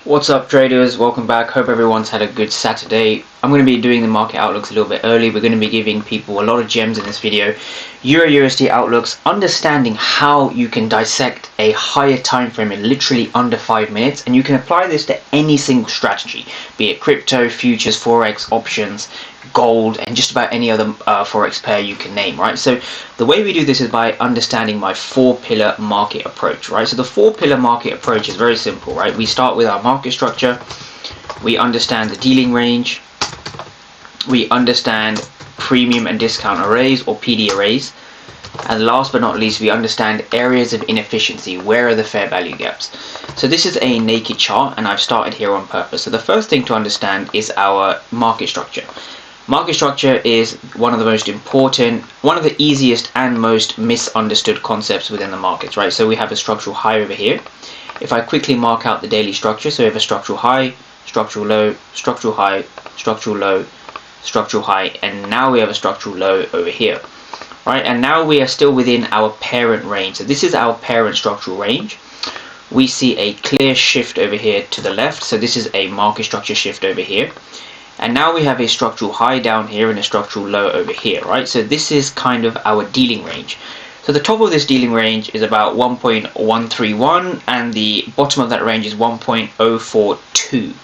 What's up traders, welcome back. Hope everyone's had a good Saturday. I'm going to be doing the market outlooks a little bit early. We're going to be giving people a lot of gems in this video. EURUSD outlooks, understanding how you can dissect a higher time frame in literally under 5 minutes, and you can apply this to any single strategy, be it crypto, futures, forex, options, gold, and just about any other forex pair you can name, right? So the way we do this is by understanding my 4-pillar market approach, right? So the 4-pillar market approach is very simple, right? We start with our market structure, we understand the dealing range, we understand premium and discount arrays or PD arrays, and last but not least we understand areas of inefficiency. Where are the fair value gaps? So this is a naked chart and I've started here on purpose. So the first thing to understand is our market structure. Market structure is one of the most important, one of the easiest and most misunderstood concepts within the markets, right? So we have a structural high over here. If I quickly mark out the daily structure, so we have a structural high, structural low, structural high, structural low, structural high, and now we have a structural low over here, right? And now we are still within our parent range. So this is our parent structural range. We see a clear shift over here to the left. So this is a market structure shift over here. And now we have a structural high down here and a structural low over here, right? So this is kind of our dealing range. So the top of this dealing range is about 1.131 and the bottom of that range is 1.042.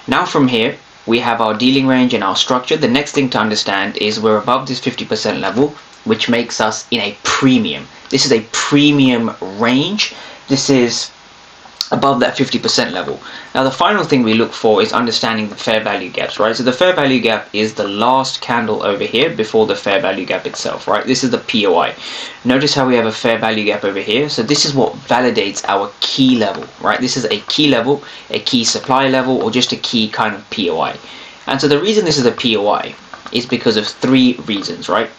Now from here, we have our dealing range and our structure. The next thing to understand is we're above this 50% level, which makes us in a premium. This is a premium range. This is above that 50% level. Now the final thing we look for is understanding the fair value gaps, right? So the fair value gap is the last candle over here before the fair value gap itself, right? This is the POI. Notice how we have a fair value gap over here. So this is what validates our key level, right? This is a key level, a key supply level, or just a key kind of POI. And so the reason this is a POI is because of 3 reasons, right?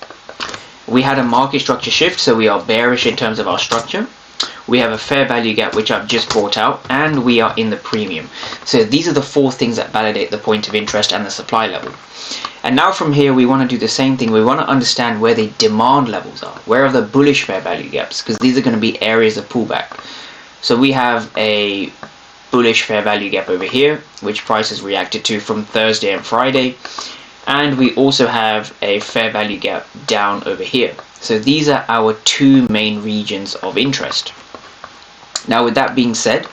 We had a market structure shift, so we are bearish in terms of our structure. We have a fair value gap, which I've just brought out, and we are in the premium. So these are the 4 things that validate the point of interest and the supply level. And now from here, we want to do the same thing. We want to understand where the demand levels are. Where are the bullish fair value gaps? Because these are going to be areas of pullback. So we have a bullish fair value gap over here, which price has reacted to from Thursday and Friday. And we also have a fair value gap down over here. So these are our 2 main regions of interest. Now with that being said,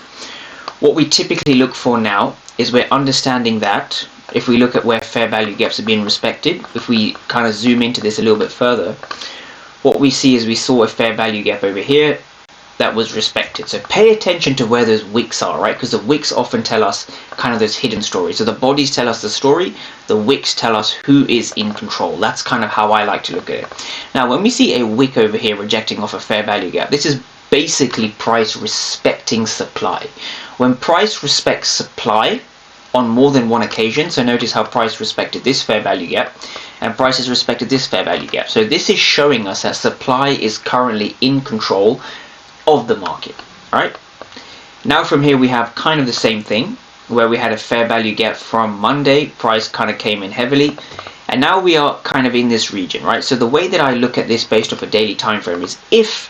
what we typically look for now is we're understanding that if we look at where fair value gaps are being respected, if we kind of zoom into this a little bit further, what we see is we saw a fair value gap over here that was respected. So pay attention to where those wicks are, right? Because the wicks often tell us kind of those hidden stories. So the bodies tell us the story, the wicks tell us who is in control. That's kind of how I like to look at it. Now when we see a wick over here rejecting off a fair value gap, this is basically price respecting supply. When price respects supply on more than one occasion, so notice how price respected this fair value gap and price has respected this fair value gap. So this is showing us that supply is currently in control of the market, right? Now from here we have kind of the same thing where we had a fair value gap from Monday, price kind of came in heavily, and now we are kind of in this region, right? So the way that I look at this based off a daily time frame is if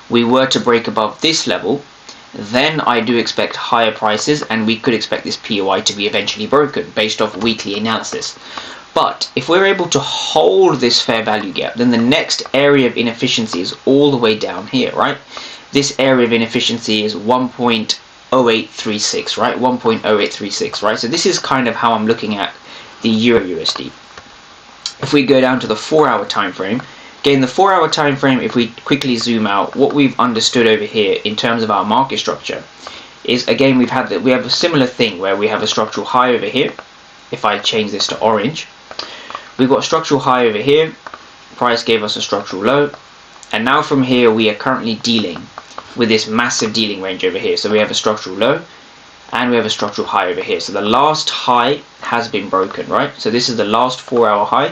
we were to break above this level, then I do expect higher prices and we could expect this POI to be eventually broken based off weekly analysis. But if we're able to hold this fair value gap, then the next area of inefficiency is all the way down here, right? This area of inefficiency is 1.0836, right? 1.0836, right? So this is kind of how I'm looking at the EURUSD. If we go down to the 4-hour time frame, again, the 4-hour time frame, if we quickly zoom out, what we've understood over here in terms of our market structure is, again, we have a similar thing where we have a structural high over here. If I change this to orange, we've got a structural high over here, price gave us a structural low, and now from here we are currently dealing with this massive dealing range over here. So we have a structural low and we have a structural high over here. So the last high has been broken, right? So this is the last 4-hour high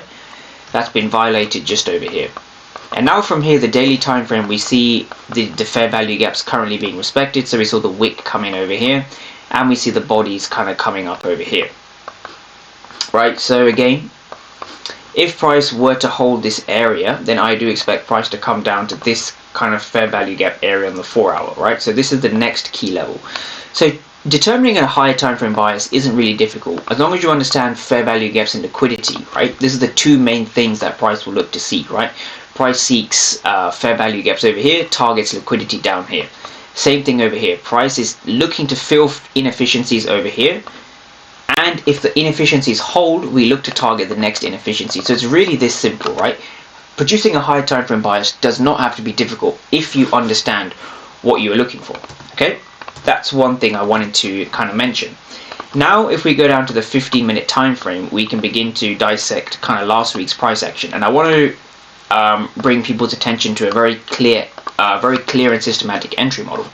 that's been violated just over here. And now from here, the daily time frame, we see the fair value gaps currently being respected. So we saw the wick coming over here and we see the bodies kind of coming up over here, right? So again, if price were to hold this area, then I do expect price to come down to this kind of fair value gap area on the 4-hour, right? So this is the next key level. So Determining a higher time frame bias isn't really difficult as long as you understand fair value gaps and liquidity, right? This is the two main things that price will look to seek, right? Price seeks fair value gaps over here, targets liquidity down here. Same thing over here. Price is looking to fill inefficiencies over here, and if the inefficiencies hold, we look to target the next inefficiency. So it's really this simple, right? Producing a higher time frame bias does not have to be difficult if you understand what you're looking for, okay? That's one thing I wanted to kind of mention. Now, if we go down to the 15-minute time frame, we can begin to dissect kind of last week's price action. And I want to bring people's attention to a very clear and systematic entry model.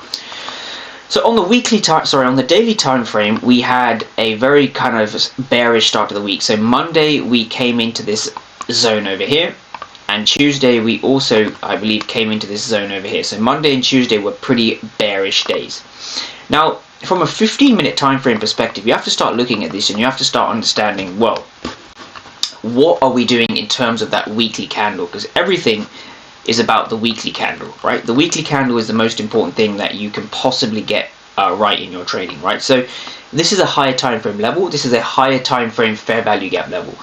So on the daily time frame, we had a very kind of bearish start to the week. So Monday we came into this zone over here, and Tuesday we also, I believe, came into this zone over here. So Monday and Tuesday were pretty bearish days. Now, from a 15-minute time frame perspective, you have to start looking at this and you have to start understanding, well, what are we doing in terms of that weekly candle? Because everything is about the weekly candle, right? The weekly candle is the most important thing that you can possibly get right in your trading, right? So this is a higher time frame level. This is a higher time frame fair value gap level.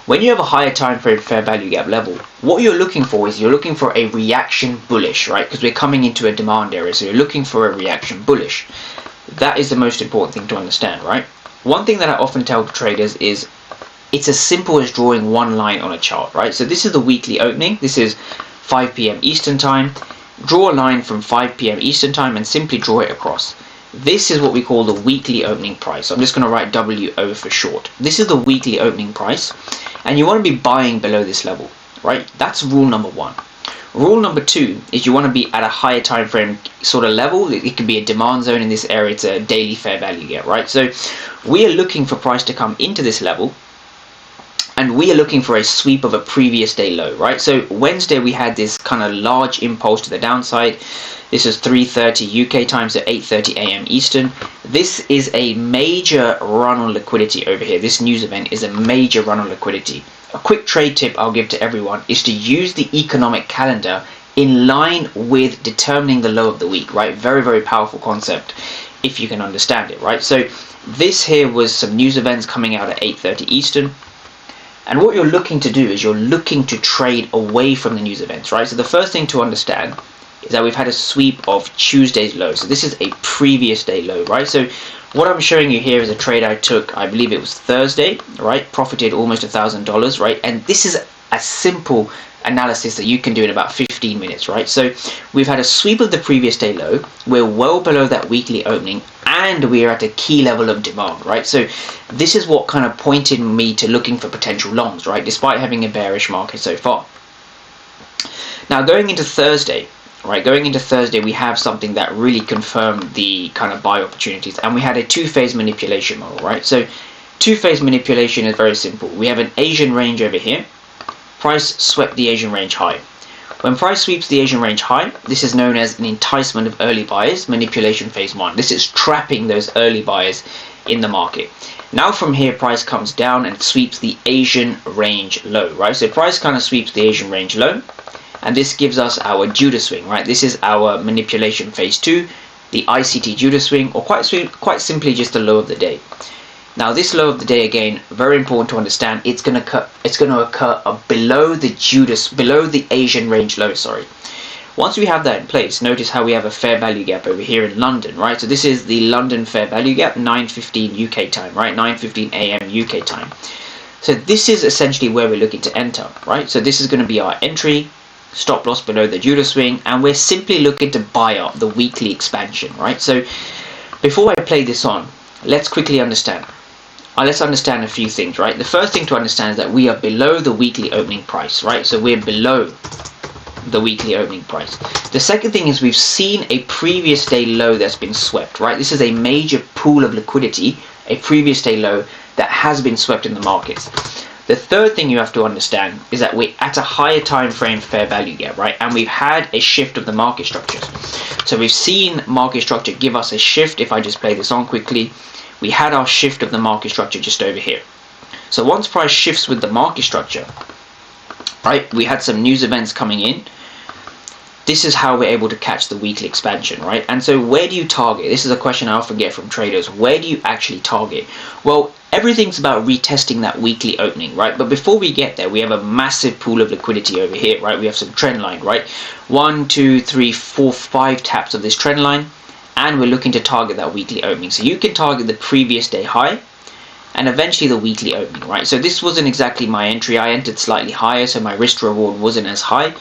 When you have a higher time frame fair value gap level, what you're looking for is you're looking for a reaction bullish, right? Because we're coming into a demand area, so you're looking for a reaction bullish. That is the most important thing to understand, right? One thing that I often tell traders is it's as simple as drawing one line on a chart, right? So this is the weekly opening. This is 5 p.m. Eastern time. Draw a line from 5 p.m. Eastern time and simply draw it across. This is what we call the weekly opening price. I'm just going to write WO for short. This is the weekly opening price, and you want to be buying below this level, right? That's rule number one. Rule number two is you want to be at a higher time frame sort of level. It could be a demand zone in this area. It's a daily fair value gap, right? So we are looking for price to come into this level, and we are looking for a sweep of a previous day low, right? So Wednesday we had this kind of large impulse to the downside. This is 3:30 UK time, so 8:30 AM Eastern. This is a major run on liquidity over here. This news event is a major run on liquidity. A quick trade tip I'll give to everyone is to use the economic calendar in line with determining the low of the week, right? Very, very powerful concept if you can understand it, right? So this here was some news events coming out at 8:30 Eastern. And what you're looking to do is you're looking to trade away from the news events, right? So the first thing to understand is that we've had a sweep of Tuesday's low. So this is a previous day low, right? So what I'm showing you here is a trade I took, I believe it was Thursday, right? Profited almost $1,000, right? And this is a simple analysis that you can do in about 15 minutes, right? So we've had a sweep of the previous day low. We're well below that weekly opening, and we are at a key level of demand, right? So this is what kind of pointed me to looking for potential longs, right? Despite having a bearish market so far. Now going into Thursday, right? Going into Thursday, we have something that really confirmed the kind of buy opportunities, and we had a two-phase manipulation model, right? So two-phase manipulation is very simple. We have an Asian range over here. Price swept the Asian range high. When price sweeps the Asian range high, this is known as an enticement of early buyers, manipulation phase 1. This is trapping those early buyers in the market. Now from here, price comes down and sweeps the Asian range low, right? So price kind of sweeps the Asian range low, and this gives us our Judah swing, right? This is our manipulation phase 2, the ICT Judah swing, or quite simply just the low of the day. Now this low of the day, again, very important to understand, it's going to occur below the Asian range low, sorry. Once we have that in place, notice how we have a fair value gap over here in London, right? So this is the London fair value gap, 9:15 UK time, right? 9:15 AM UK time. So this is essentially where we're looking to enter, right? So this is going to be our entry, stop loss below the Judah swing, and we're simply looking to buy up the weekly expansion, right? So before I play this on, let's quickly understand. Let's understand a few things, right? The first thing to understand is that we are below the weekly opening price, right? So we're below the weekly opening price. The second thing is we've seen a previous day low that's been swept, right? This is a major pool of liquidity, a previous day low that has been swept in the markets. The third thing you have to understand is that we're at a higher time frame fair value gap, right? And we've had a shift of the market structures. So we've seen market structure give us a shift. If I just play this on quickly, we had our shift of the market structure just over here. So once price shifts with the market structure, right, we had some news events coming in. this is how we're able to catch the weekly expansion, right? And so where do you target? This is a question I often get from traders. Where do you actually target? Well, everything's about retesting that weekly opening, right? But before we get there, we have a massive pool of liquidity over here, right? We have some trend line, right? 1, 2, 3, 4, 5 taps of this trend line, and we're looking to target that weekly opening. So you can target the previous day high and eventually the weekly opening, right? So this wasn't exactly my entry. I entered slightly higher, so my risk reward wasn't as high.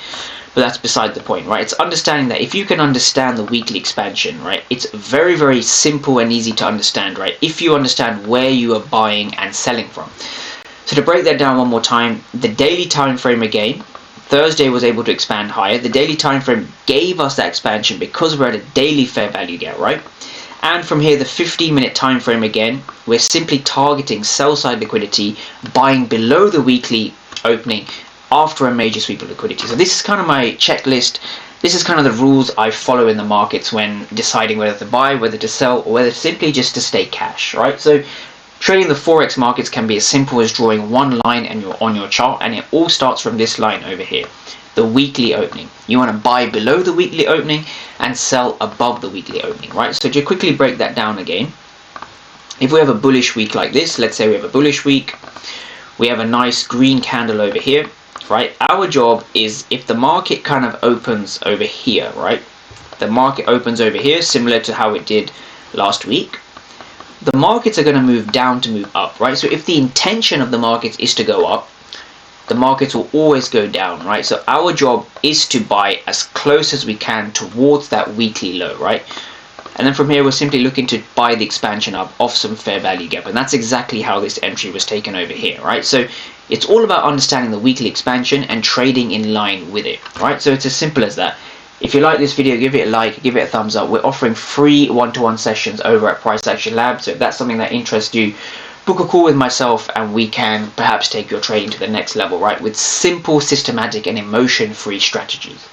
But that's beside the point, right? It's understanding that if you can understand the weekly expansion, right, it's very, very simple and easy to understand, right? If you understand where you are buying and selling from. So to break that down one more time, the daily time frame again, Thursday was able to expand higher. The daily time frame gave us that expansion because we're at a daily fair value gap, right? And from here, the 15-minute time frame again, we're simply targeting sell side liquidity, buying below the weekly opening after a major sweep of liquidity. So this is kind of my checklist. This is kind of the rules I follow in the markets when deciding whether to buy, whether to sell, or whether simply just to stay cash, right? So trading the forex markets can be as simple as drawing one line and you're on your chart, and it all starts from this line over here, the weekly opening. You want to buy below the weekly opening and sell above the weekly opening, right? So to quickly break that down again, if we have a bullish week like this, let's say we have a bullish week, we have a nice green candle over here, right? Our job is, if the market kind of opens over here, right? The market opens over here, similar to how it did last week. The markets are going to move down to move up, right? So if the intention of the markets is to go up, the markets will always go down, right? So our job is to buy as close as we can towards that weekly low, right? And then from here, we're simply looking to buy the expansion up off some fair value gap. And that's exactly how this entry was taken over here, right? So it's all about understanding the weekly expansion and trading in line with it, right? So it's as simple as that. If you like this video, give it a like, give it a thumbs up. We're offering free one-to-one sessions over at Price Action Lab. So if that's something that interests you, book a call with myself and we can perhaps take your trading to the next level, right? With simple, systematic and emotion-free strategies.